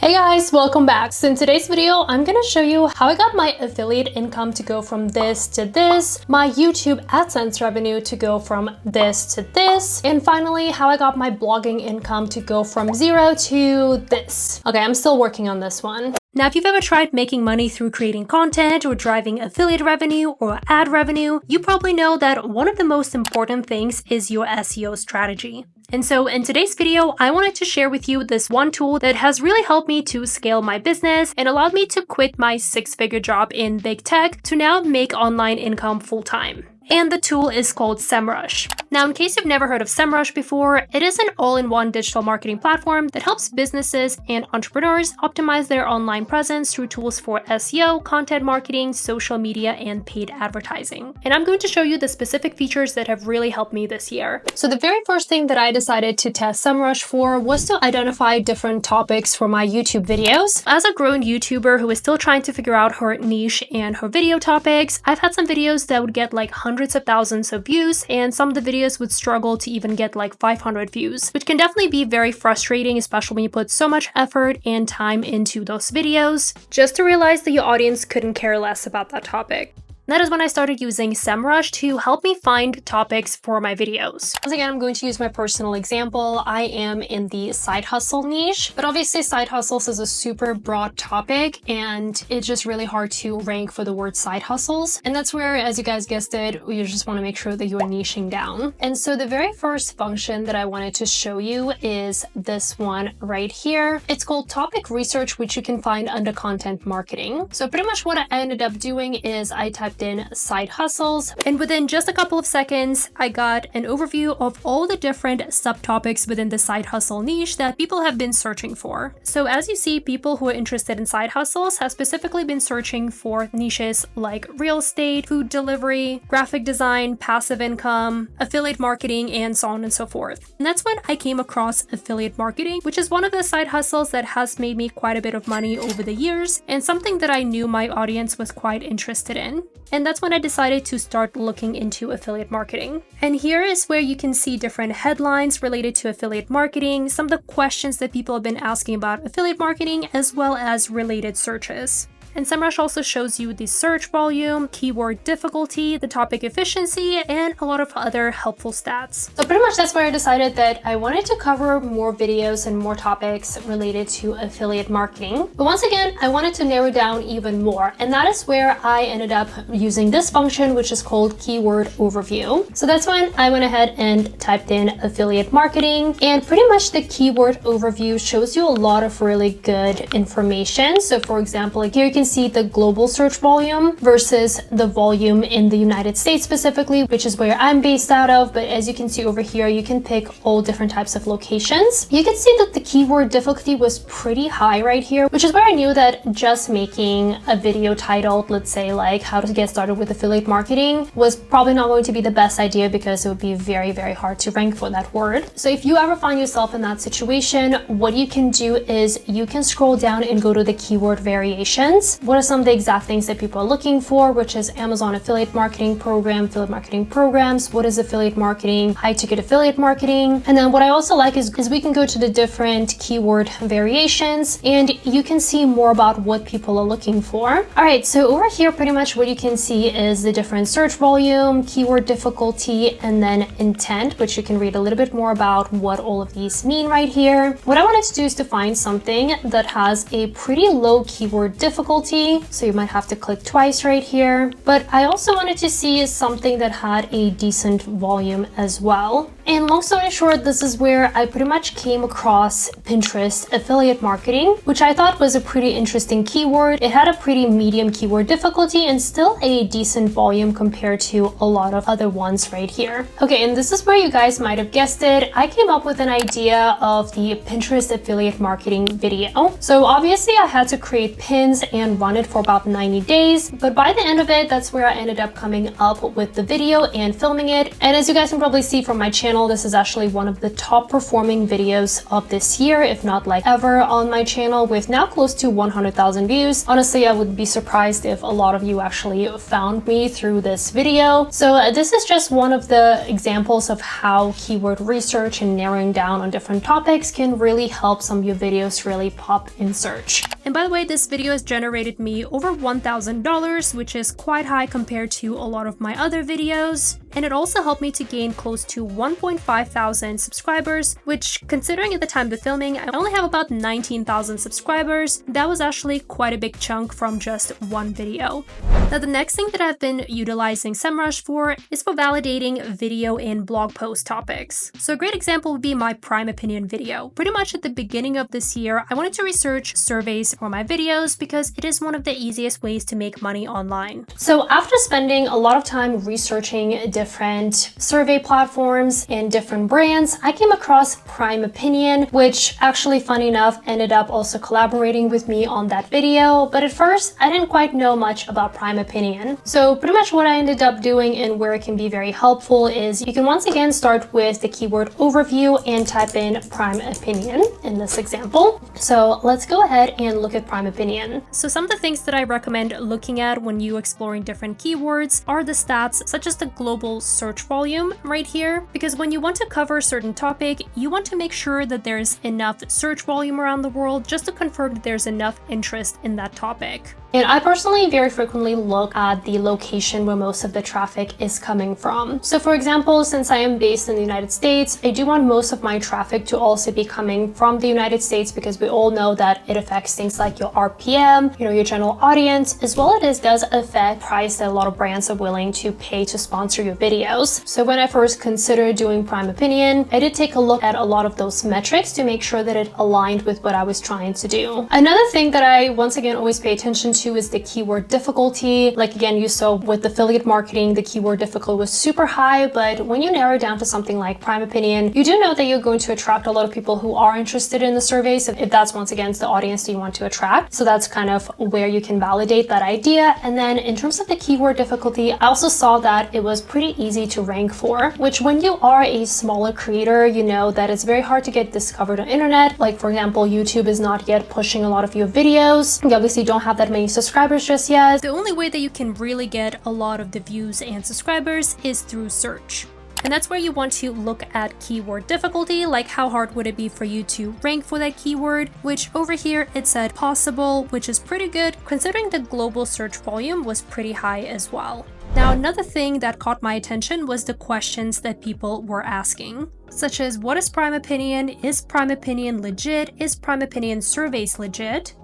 Hey guys, welcome back. So in today's video, I'm gonna show you how I got my affiliate income to go from this to this, my YouTube AdSense revenue to go from this to this, and finally, how I got my blogging income to go from 0 to this. Okay, I'm still working on this one. Now, if you've ever tried making money through creating content or driving affiliate revenue or ad revenue, you probably know that one of the most important things is your SEO strategy. And so in today's video, I wanted to share with you this one tool that has really helped me to scale my business and allowed me to quit my six-figure job in big tech to now make online income full-time. And the tool is called Semrush. Now, in case you've never heard of Semrush before, it is an all-in-one digital marketing platform that helps businesses and entrepreneurs optimize their online presence through tools for SEO, content marketing, social media, and paid advertising. And I'm going to show you the specific features that have really helped me this year. So the very first thing that I decided to test Semrush for was to identify different topics for my YouTube videos. As a grown YouTuber who is still trying to figure out her niche and her video topics, I've had some videos that would get like hundreds of thousands of views, and some of the videos would struggle to even get like 500 views, which can definitely be very frustrating, especially when you put so much effort and time into those videos, just to realize that your audience couldn't care less about that topic. That is when I started using Semrush to help me find topics for my videos. Once again, I'm going to use my personal example. I am in the side hustle niche, but obviously side hustles is a super broad topic and it's just really hard to rank for the word side hustles. And that's where, as you guys guessed it, you just want to make sure that you are niching down. And so the very first function that I wanted to show you is this one right here. It's called topic research, which you can find under content marketing. So pretty much what I ended up doing is I typed in side hustles, and within just a couple of seconds I got an overview of all the different subtopics within the side hustle niche that people have been searching for. So as you see, people who are interested in side hustles have specifically been searching for niches like real estate, food delivery, graphic design, passive income, affiliate marketing, and so on and so forth. And that's when I came across affiliate marketing, which is one of the side hustles that has made me quite a bit of money over the years and something that I knew my audience was quite interested in. And that's when I decided to start looking into affiliate marketing. And here is where you can see different headlines related to affiliate marketing, some of the questions that people have been asking about affiliate marketing, as well as related searches. And Semrush also shows you the search volume, keyword difficulty, the topic efficiency, and a lot of other helpful stats. So pretty much that's where I decided that I wanted to cover more videos and more topics related to affiliate marketing. But once again, I wanted to narrow down even more. And that is where I ended up using this function, which is called keyword overview. So that's when I went ahead and typed in affiliate marketing. And pretty much the keyword overview shows you a lot of really good information. So for example, like here you can see the global search volume versus the volume in the United States specifically, which is where I'm based out of. But as you can see over here, you can pick all different types of locations. You can see that the keyword difficulty was pretty high right here, which is where I knew that just making a video titled, let's say like how to get started with affiliate marketing, was probably not going to be the best idea because it would be very, very hard to rank for that word. So if you ever find yourself in that situation, what you can do is you can scroll down and go to the keyword variations. What are some of the exact things that people are looking for, which is Amazon affiliate marketing program, affiliate marketing programs, what is affiliate marketing, high ticket affiliate marketing. And then what I also like is we can go to the different keyword variations and you can see more about what people are looking for. All right, so over here, pretty much what you can see is the different search volume, keyword difficulty, and then intent, which you can read a little bit more about what all of these mean right here. What I wanted to do is to find something that has a pretty low keyword difficulty. So you might have to click twice right here. But I also wanted to see something that had a decent volume as well. And long story short, this is where I pretty much came across Pinterest affiliate marketing, which I thought was a pretty interesting keyword. It had a pretty medium keyword difficulty and still a decent volume compared to a lot of other ones right here. Okay, and this is where you guys might have guessed it. I came up with an idea of the Pinterest affiliate marketing video. So obviously I had to create pins and run it for about 90 days. But by the end of it, that's where I ended up coming up with the video and filming it. And as you guys can probably see from my channel, channel, this is actually one of the top performing videos of this year, if not like ever on my channel, with now close to 100,000 views. Honestly, I would be surprised if a lot of you actually found me through this video. So this is just one of the examples of how keyword research and narrowing down on different topics can really help some of your videos really pop in search. And by the way, this video has generated me over $1,000, which is quite high compared to a lot of my other videos. And it also helped me to gain close to 1.5 thousand subscribers, which, considering at the time of the filming, I only have about 19,000 subscribers. That was actually quite a big chunk from just one video. Now, the next thing that I've been utilizing Semrush for is for validating video and blog post topics. So a great example would be my Prime Opinion video. Pretty much at the beginning of this year, I wanted to research surveys for my videos because it is one of the easiest ways to make money online. So after spending a lot of time researching different survey platforms and different brands, I came across Prime Opinion, which actually, funny enough, ended up also collaborating with me on that video. But at first, I didn't quite know much about Prime Opinion. So pretty much what I ended up doing and where it can be very helpful is you can once again start with the keyword overview and type in Prime Opinion in this example. So let's go ahead and look at Prime Opinion. So some of the things that I recommend looking at when you exploring different keywords are the stats such as the global search volume right here, because when you want to cover a certain topic, you want to make sure that there's enough search volume around the world just to confirm that there's enough interest in that topic. And I personally very frequently look at the location where most of the traffic is coming from. So for example, since I am based in the United States, I do want most of my traffic to also be coming from the United States, because we all know that it affects things like your RPM, your general audience, as well as it does affect price that a lot of brands are willing to pay to sponsor your videos. So when I first considered doing Prime Opinion, I did take a look at a lot of those metrics to make sure that it aligned with what I was trying to do. Another thing that I once again always pay attention to is the keyword difficulty. Like again, you saw with affiliate marketing, the keyword difficulty was super high, but when you narrow down to something like Prime Opinion, you do know that you're going to attract a lot of people who are interested in the surveys, if that's once again the audience that you want to attract. So that's kind of where you can validate that idea. And then in terms of the keyword difficulty, I also saw that it was pretty easy to rank for, which when you are a smaller creator, you know that it's very hard to get discovered on internet. Like for example, YouTube is not yet pushing a lot of your videos. You obviously don't have that many subscribers just yet. The only way that you can really get a lot of the views and subscribers is through search. And that's where you want to look at keyword difficulty, like how hard would it be for you to rank for that keyword, which over here it said possible, which is pretty good considering the global search volume was pretty high as well. Now, another thing that caught my attention was the questions that people were asking, such as what is Prime Opinion? Is Prime Opinion legit? Is Prime Opinion surveys legit?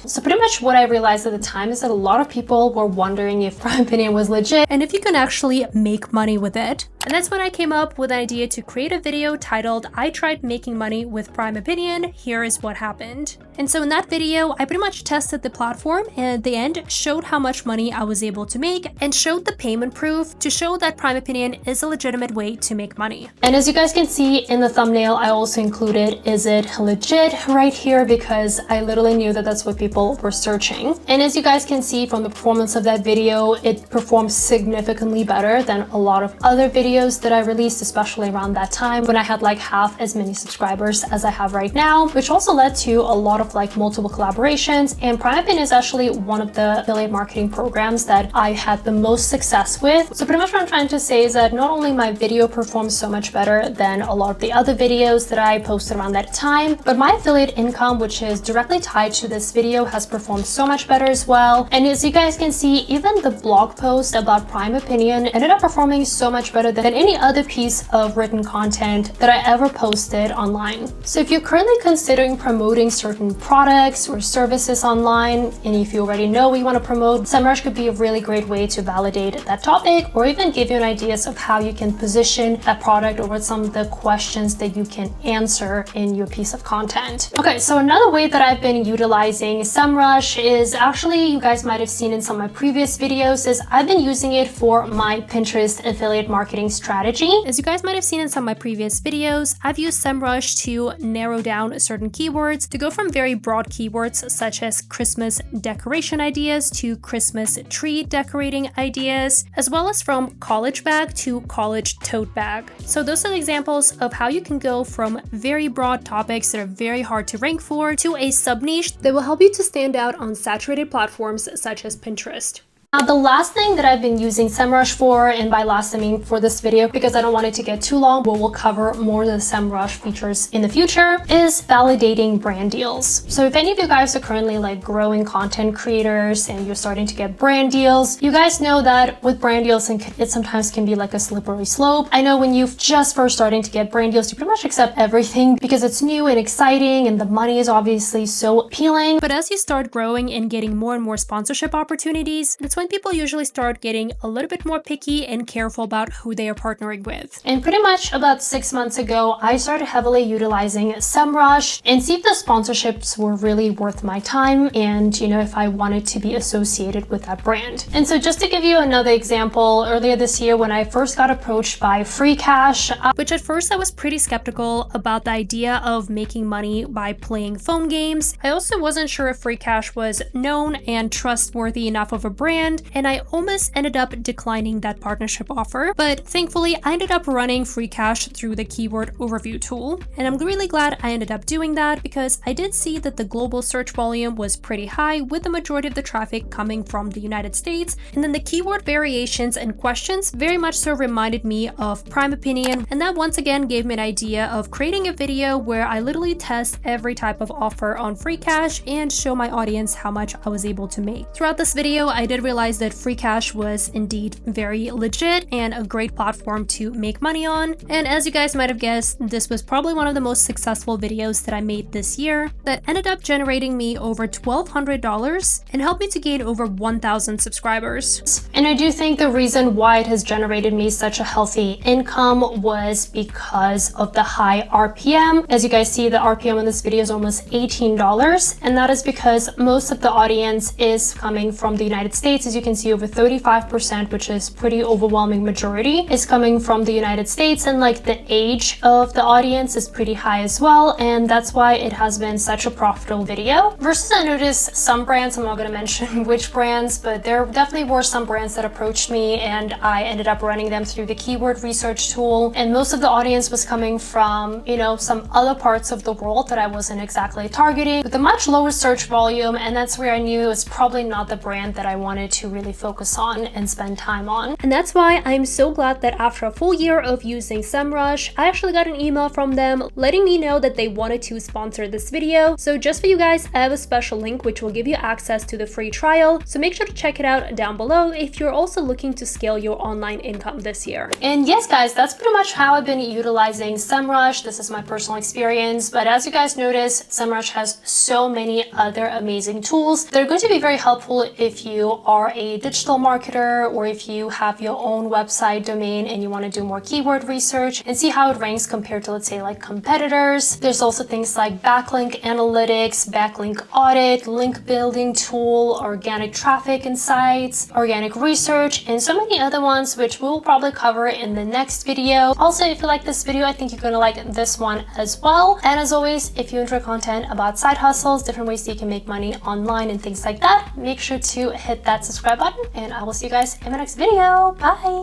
So pretty much what I realized at the time is that a lot of people were wondering if Prime Opinion was legit and if you can actually make money with it. And that's when I came up with an idea to create a video titled, I tried making money with Prime Opinion, here is what happened. And so in that video, I pretty much tested the platform and at the end showed how much money I was able to make and showed the payment proof to show that Prime Opinion is a legitimate way to make money. And as you guys can see in the thumbnail, I also included, is it legit right here, because I literally knew that that's what people were searching. And as you guys can see from the performance of that video, it performs significantly better than a lot of other videos that I released, especially around that time when I had like half as many subscribers as I have right now, which also led to a lot of like multiple collaborations. And Prime Opinion is actually one of the affiliate marketing programs that I had the most success with. So pretty much what I'm trying to say is that not only my video performs so much better than a lot of the other videos that I posted around that time, but my affiliate income, which is directly tied to this video, has performed so much better as well. And as you guys can see, even the blog post about Prime Opinion ended up performing so much better than any other piece of written content that I ever posted online. So if you're currently considering promoting certain products or services online, and if you already know what you want to promote, Semrush could be a really great way to validate that topic, or even give you an ideas of how you can position that product or what some of the questions that you can answer in your piece of content. Okay, so another way that I've been utilizing Semrush is actually, you guys might have seen in some of my previous videos, is I've been using it for my Pinterest affiliate marketing strategy. As you guys might have seen in some of my previous videos, I've used Semrush to narrow down certain keywords to go from very broad keywords such as Christmas decoration ideas to Christmas tree decorating ideas, as well as from college bag to college tote bag. So those are the examples of how you can go from very broad topics that are very hard to rank for to a sub-niche that will help you to stand out on saturated platforms such as Pinterest. Now, the last thing that I've been using Semrush for, and by last I mean for this video because I don't want it to get too long, but we'll cover more of the Semrush features in the future, is validating brand deals. So if any of you guys are currently like growing content creators and you're starting to get brand deals, you guys know that with brand deals, it sometimes can be like a slippery slope. I know when you're just first starting to get brand deals, you pretty much accept everything because it's new and exciting and the money is obviously so appealing. But as you start growing and getting more and more sponsorship opportunities, that's when people usually start getting a little bit more picky and careful about who they are partnering with. And pretty much about 6 months ago, I started heavily utilizing Semrush and see if the sponsorships were really worth my time and, you know, if I wanted to be associated with that brand. And so just to give you another example, earlier this year when I first got approached by Free Cash, which at first I was pretty skeptical about the idea of making money by playing phone games. I also wasn't sure if Free Cash was known and trustworthy enough of a brand, and I almost ended up declining that partnership offer. But thankfully, I ended up running Free Cash through the keyword overview tool. And I'm really glad I ended up doing that because I did see that the global search volume was pretty high, with the majority of the traffic coming from the United States. And then the keyword variations and questions very much so reminded me of Prime Opinion. And that once again gave me an idea of creating a video where I literally test every type of offer on Free Cash and show my audience how much I was able to make. Throughout this video, I did realize that Free Cash was indeed very legit and a great platform to make money on. And as you guys might have guessed, this was probably one of the most successful videos that I made this year that ended up generating me over $1,200 and helped me to gain over 1,000 subscribers. And I do think the reason why it has generated me such a healthy income was because of the high RPM. As you guys see, the RPM in this video is almost $18, and that is because most of the audience is coming from the United States. As you can see, over 35%, which is pretty overwhelming majority, is coming from the United States, and like the age of the audience is pretty high as well, and that's why it has been such a profitable video. Versus I noticed some brands, I'm not going to mention which brands, but there definitely were some brands that approached me and I ended up running them through the keyword research tool, and most of the audience was coming from, you know, some other parts of the world that I wasn't exactly targeting, with a much lower search volume, and that's where I knew it's probably not the brand that I wanted to really focus on and spend time on. And that's why I'm so glad that after a full year of using Semrush, I actually got an email from them letting me know that they wanted to sponsor this video. So just for you guys, I have a special link which will give you access to the free trial, so make sure to check it out down below if you're also looking to scale your online income this year. And yes guys, that's pretty much how I've been utilizing Semrush. This is my personal experience, but as you guys notice, Semrush has so many other amazing tools that are going to be very helpful if you are a digital marketer or if you have your own website domain and you want to do more keyword research and see how it ranks compared to, let's say, like competitors. There's also things like backlink analytics, backlink audit, link building tool, organic traffic insights, organic research, and so many other ones which we'll probably cover in the next video. Also, if you like this video, I think you're going to like this one as well. And as always, if you enjoy content about side hustles, different ways you can make money online and things like that, make sure to hit that subscribe button, and I will see you guys in my next video. Bye!